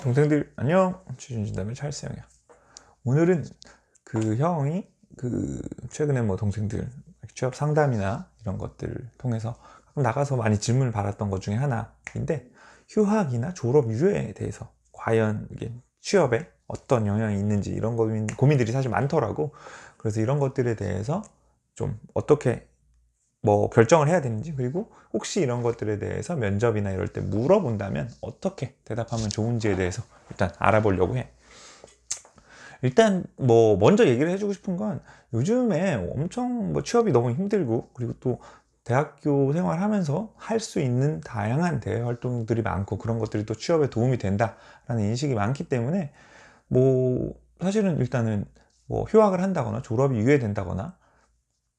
동생들 안녕, 취준진담의 찰스형이야. 오늘은 그 형이 최근에 뭐 동생들 취업 상담이나 이런 것들을 통해서 가끔 나가서 많이 질문을 받았던 것 중에 하나인데, 휴학이나 졸업 유예에 대해서 과연 이게 취업에 어떤 영향이 있는지 이런 고민들이 사실 많더라고. 그래서 이런 것들에 대해서 좀 어떻게 뭐 결정을 해야 되는지, 그리고 혹시 이런 것들에 대해서 면접이나 이럴 때 물어본다면 어떻게 대답하면 좋은지에 대해서 일단 알아보려고 해. 일단 뭐 먼저 얘기를 해주고 싶은 건, 요즘에 엄청 뭐 취업이 너무 힘들고, 그리고 또 대학교 생활하면서 할 수 있는 다양한 대외 활동들이 많고, 그런 것들이 또 취업에 도움이 된다라는 인식이 많기 때문에, 뭐 사실은 일단은 뭐 휴학을 한다거나 졸업이 유예된다거나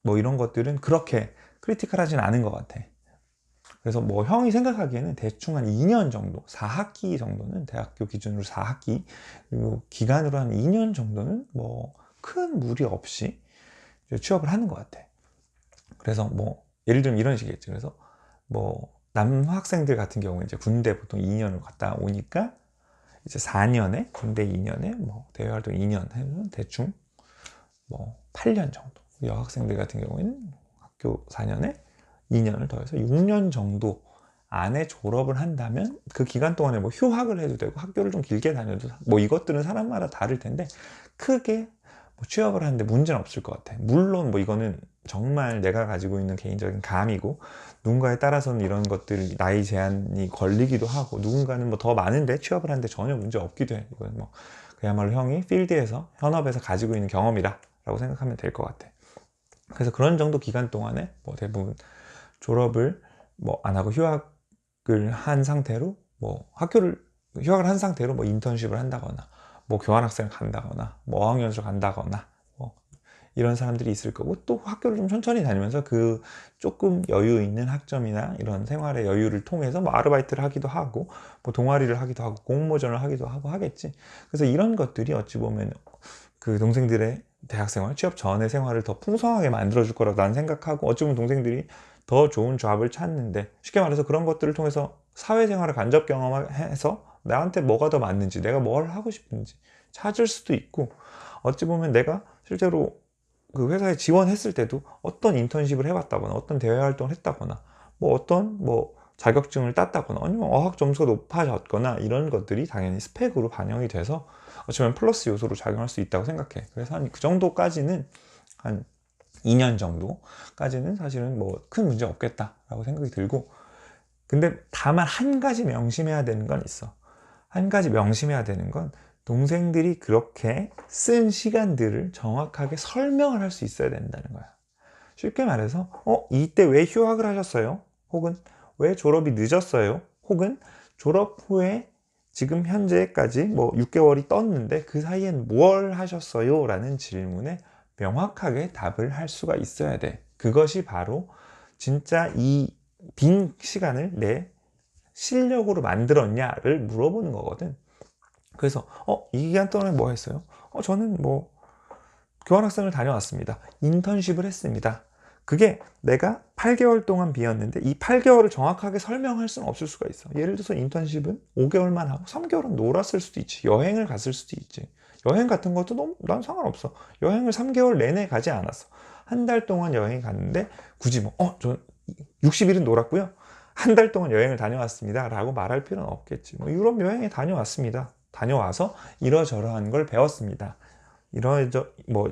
뭐 이런 것들은 그렇게 크리티컬하진 않은 것 같아. 그래서 뭐 형이 생각하기에는 대충 한 2년 정도, 4학기 정도는, 대학교 기준으로 4학기, 그리고 기간으로 한 2년 정도는 뭐 큰 무리 없이 취업을 하는 것 같아. 그래서 뭐 예를 들면 이런 식이겠지. 그래서 뭐 남학생들 같은 경우에 이제 군대 보통 2년을 갔다 오니까, 이제 4년에 군대 2년에 뭐 대외활동 2년 하면 대충 뭐 8년 정도. 여학생들 같은 경우에는 학교 4년에 2년을 더해서 6년 정도 안에 졸업을 한다면, 그 기간 동안에 뭐 휴학을 해도 되고 학교를 좀 길게 다녀도, 뭐 이것들은 사람마다 다를 텐데 크게 뭐 취업을 하는데 문제는 없을 것 같아. 물론 뭐 이거는 정말 내가 가지고 있는 개인적인 감이고, 누군가에 따라서는 이런 것들 나이 제한이 걸리기도 하고, 누군가는 뭐 더 많은데 취업을 하는데 전혀 문제 없기도 해. 이건 뭐 그야말로 형이 필드에서, 현업에서 가지고 있는 경험이라 라고 생각하면 될 것 같아. 그래서 그런 정도 기간 동안에 뭐 대부분 졸업을 뭐 안 하고 휴학을 한 상태로, 뭐 휴학을 한 상태로 뭐 인턴십을 한다거나, 뭐 교환학생을 간다거나, 뭐 어학연수를 간다거나, 뭐 이런 사람들이 있을 거고, 또 학교를 좀 천천히 다니면서 그 조금 여유 있는 학점이나 이런 생활의 여유를 통해서 뭐 아르바이트를 하기도 하고, 뭐 동아리를 하기도 하고, 공모전을 하기도 하고 하겠지. 그래서 이런 것들이 어찌 보면 그 동생들의 대학생활, 취업 전의 생활을 더 풍성하게 만들어줄 거라고 난 생각하고, 어찌 보면 동생들이 더 좋은 잡을 찾는데, 쉽게 말해서 그런 것들을 통해서 사회생활을 간접 경험해서 나한테 뭐가 더 맞는지, 내가 뭘 하고 싶은지 찾을 수도 있고, 어찌 보면 내가 실제로 그 회사에 지원했을 때도 어떤 인턴십을 해봤다거나, 어떤 대외 활동을 했다거나, 뭐 어떤 뭐 자격증을 땄다거나, 아니면 어학 점수가 높아졌거나, 이런 것들이 당연히 스펙으로 반영이 돼서 어쩌면 플러스 요소로 작용할 수 있다고 생각해. 그래서 한 그 정도까지는, 한 2년 정도까지는 사실은 뭐 큰 문제 없겠다라고 생각이 들고, 근데 다만 한 가지 명심해야 되는 건 있어. 한 가지 명심해야 되는 건, 동생들이 그렇게 쓴 시간들을 정확하게 설명을 할 수 있어야 된다는 거야. 쉽게 말해서 이때 왜 휴학을 하셨어요? 혹은 왜 졸업이 늦었어요? 혹은 졸업 후에 지금 현재까지 뭐 6개월이 떴는데 그 사이엔 뭘 하셨어요? 라는 질문에 명확하게 답을 할 수가 있어야 돼. 그것이 바로 진짜 이 빈 시간을 내 실력으로 만들었냐를 물어보는 거거든. 그래서 이 기간 동안에 뭐 했어요? 저는 뭐 교환학생을 다녀왔습니다. 인턴십을 했습니다. 그게 내가 8개월 동안 비었는데, 이 8개월을 정확하게 설명할 수는 없을 수가 있어. 예를 들어서 인턴십은 5개월만 하고 3개월은 놀았을 수도 있지. 여행을 갔을 수도 있지. 여행 같은 것도 난 상관없어. 여행을 3개월 내내 가지 않았어. 한 달 동안 여행 갔는데 굳이 저 60일은 놀았고요, 한 달 동안 여행을 다녀왔습니다 라고 말할 필요는 없겠지. 뭐 유럽 여행에 다녀왔습니다. 다녀와서 이러저러한 걸 배웠습니다.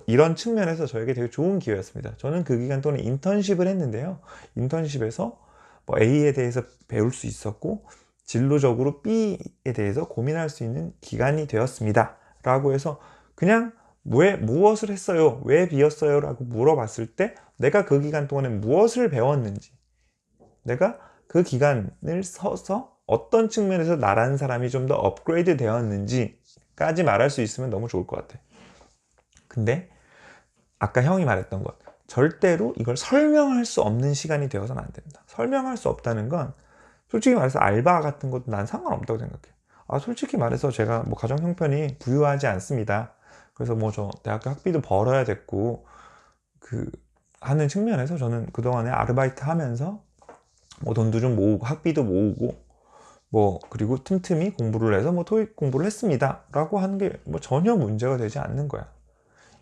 이런 측면에서 저에게 되게 좋은 기회였습니다. 저는 그 기간 동안 인턴십을 했는데요, 인턴십에서 뭐 A에 대해서 배울 수 있었고, 진로적으로 B에 대해서 고민할 수 있는 기간이 되었습니다 라고 해서, 그냥 왜 무엇을 했어요, 왜 비었어요 라고 물어봤을 때, 내가 그 기간 동안에 무엇을 배웠는지, 내가 그 기간을 서서 어떤 측면에서 나라는 사람이 좀 더 업그레이드 되었는지까지 말할 수 있으면 너무 좋을 것 같아. 근데 아까 형이 말했던 것, 절대로 이걸 설명할 수 없는 시간이 되어서는 안 됩니다. 설명할 수 없다는 건, 솔직히 말해서 알바 같은 것도 난 상관없다고 생각해. 솔직히 말해서 제가 뭐 가정 형편이 부유하지 않습니다. 그래서 뭐 저 대학교 학비도 벌어야 됐고, 하는 측면에서 저는 그동안에 아르바이트 하면서 뭐 돈도 좀 모으고 학비도 모으고, 뭐 그리고 틈틈이 공부를 해서 뭐 토익 공부를 했습니다 라고 하는 게 뭐 전혀 문제가 되지 않는 거야.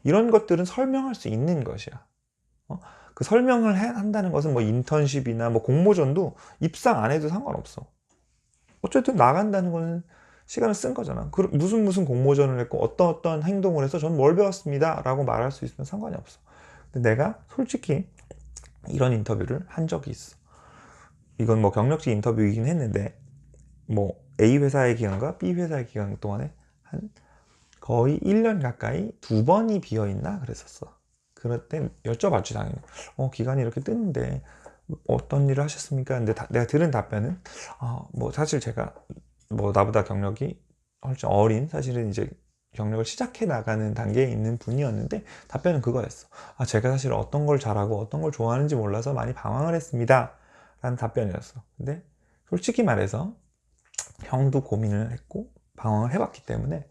이런 것들은 설명할 수 있는 것이야. 그 설명을 한다는 것은 뭐 인턴십이나 뭐 공모전도 입상 안 해도 상관없어. 어쨌든 나간다는 거는 시간을 쓴 거잖아. 무슨 공모전을 했고 어떤 행동을 해서 전 뭘 배웠습니다 라고 말할 수 있으면 상관이 없어. 근데 내가 솔직히 이런 인터뷰를 한 적이 있어. 이건 뭐 경력직 인터뷰이긴 했는데 뭐 A 회사의 기간과 B 회사의 기간 동안에 한 거의 1년 가까이 2번이 비어있나 그랬었어. 그럴 때 여쭤봤지 당연히. 기간이 이렇게 뜨는데 어떤 일을 하셨습니까? 근데 내가 들은 답변은 뭐 사실 제가 뭐 나보다 경력이 훨씬 어린, 사실은 이제 경력을 시작해 나가는 단계에 있는 분이었는데 답변은 그거였어. 제가 사실 어떤 걸 잘하고 어떤 걸 좋아하는지 몰라서 많이 방황을 했습니다 라는 답변이었어. 근데 솔직히 말해서 형도 고민을 했고 방황을 해봤기 때문에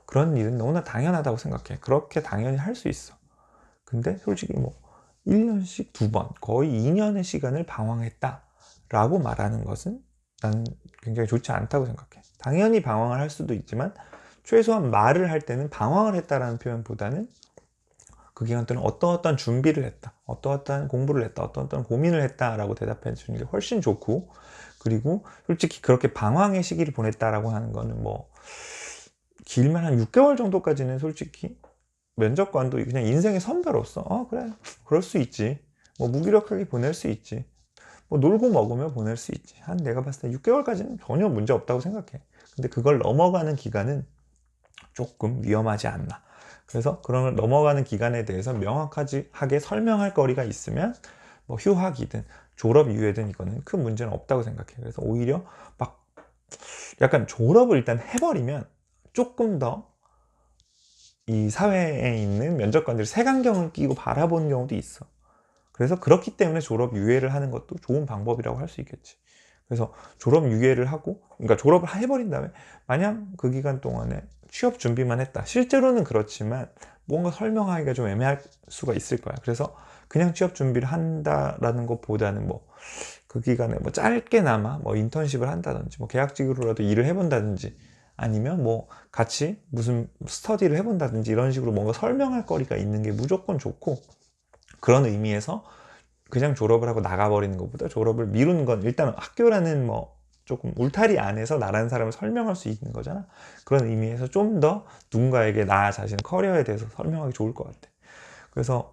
그런 일은 너무나 당연하다고 생각해. 그렇게 당연히 할 수 있어. 근데 솔직히 뭐 1년씩 2번, 거의 2년의 시간을 방황했다 라고 말하는 것은 나는 굉장히 좋지 않다고 생각해. 당연히 방황을 할 수도 있지만 최소한 말을 할 때는 방황을 했다라는 표현보다는 그 기간 동안 어떠한 준비를 했다, 어떠한 공부를 했다, 어떠한 고민을 했다라고 대답해 주는 게 훨씬 좋고, 그리고 솔직히 그렇게 방황의 시기를 보냈다라고 하는 거는 뭐 길면 한 6개월 정도까지는 솔직히 면접관도 그냥 인생의 선배로서 그래 그럴 수 있지, 뭐 무기력하게 보낼 수 있지, 뭐 놀고 먹으며 보낼 수 있지, 한 내가 봤을 때 6개월까지는 전혀 문제 없다고 생각해. 근데 그걸 넘어가는 기간은 조금 위험하지 않나. 그래서 그런 걸 넘어가는 기간에 대해서 명확하게 설명할 거리가 있으면 뭐 휴학이든 졸업 이후에든 이거는 큰 문제는 없다고 생각해. 그래서 오히려 막 약간 졸업을 일단 해버리면 조금 더 이 사회에 있는 면접관들이 색안경을 끼고 바라보는 경우도 있어. 그래서 그렇기 때문에 졸업 유예를 하는 것도 좋은 방법이라고 할 수 있겠지. 그래서 졸업 유예를 하고, 그러니까 졸업을 해버린 다음에 마냥 그 기간 동안에 취업 준비만 했다, 실제로는 그렇지만 뭔가 설명하기가 좀 애매할 수가 있을 거야. 그래서 그냥 취업 준비를 한다라는 것보다는 뭐 그 기간에 뭐 짧게나마 뭐 인턴십을 한다든지 뭐 계약직으로라도 일을 해본다든지 아니면 뭐 같이 무슨 스터디를 해본다든지 이런 식으로 뭔가 설명할 거리가 있는 게 무조건 좋고, 그런 의미에서 그냥 졸업을 하고 나가버리는 것보다 졸업을 미루는 건, 일단 학교라는 뭐 조금 울타리 안에서 나라는 사람을 설명할 수 있는 거잖아. 그런 의미에서 좀 더 누군가에게 나 자신 커리어에 대해서 설명하기 좋을 것 같아. 그래서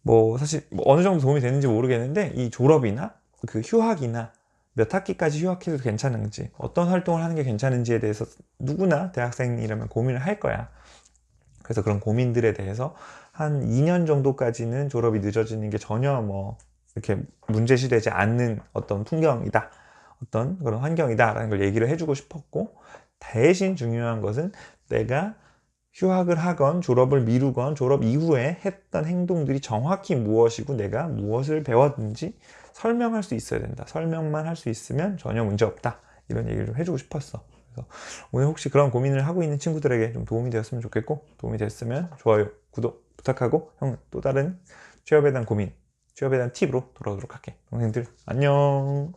뭐 사실 뭐 어느 정도 도움이 되는지 모르겠는데 이 졸업이나 그 휴학이나 몇 학기까지 휴학해도 괜찮은지, 어떤 활동을 하는 게 괜찮은지에 대해서 누구나 대학생이라면 고민을 할 거야. 그래서 그런 고민들에 대해서 한 2년 정도까지는 졸업이 늦어지는 게 전혀 뭐 이렇게 문제시되지 않는 어떤 풍경이다, 어떤 그런 환경이다 라는 걸 얘기를 해주고 싶었고, 대신 중요한 것은 내가 휴학을 하건 졸업을 미루건 졸업 이후에 했던 행동들이 정확히 무엇이고 내가 무엇을 배웠는지 설명할 수 있어야 된다. 설명만 할 수 있으면 전혀 문제 없다, 이런 얘기를 좀 해주고 싶었어. 그래서 오늘 혹시 그런 고민을 하고 있는 친구들에게 좀 도움이 되었으면 좋겠고, 도움이 됐으면 좋아요, 구독 부탁하고, 형은 또 다른 취업에 대한 고민, 취업에 대한 팁으로 돌아오도록 할게. 동생들 안녕.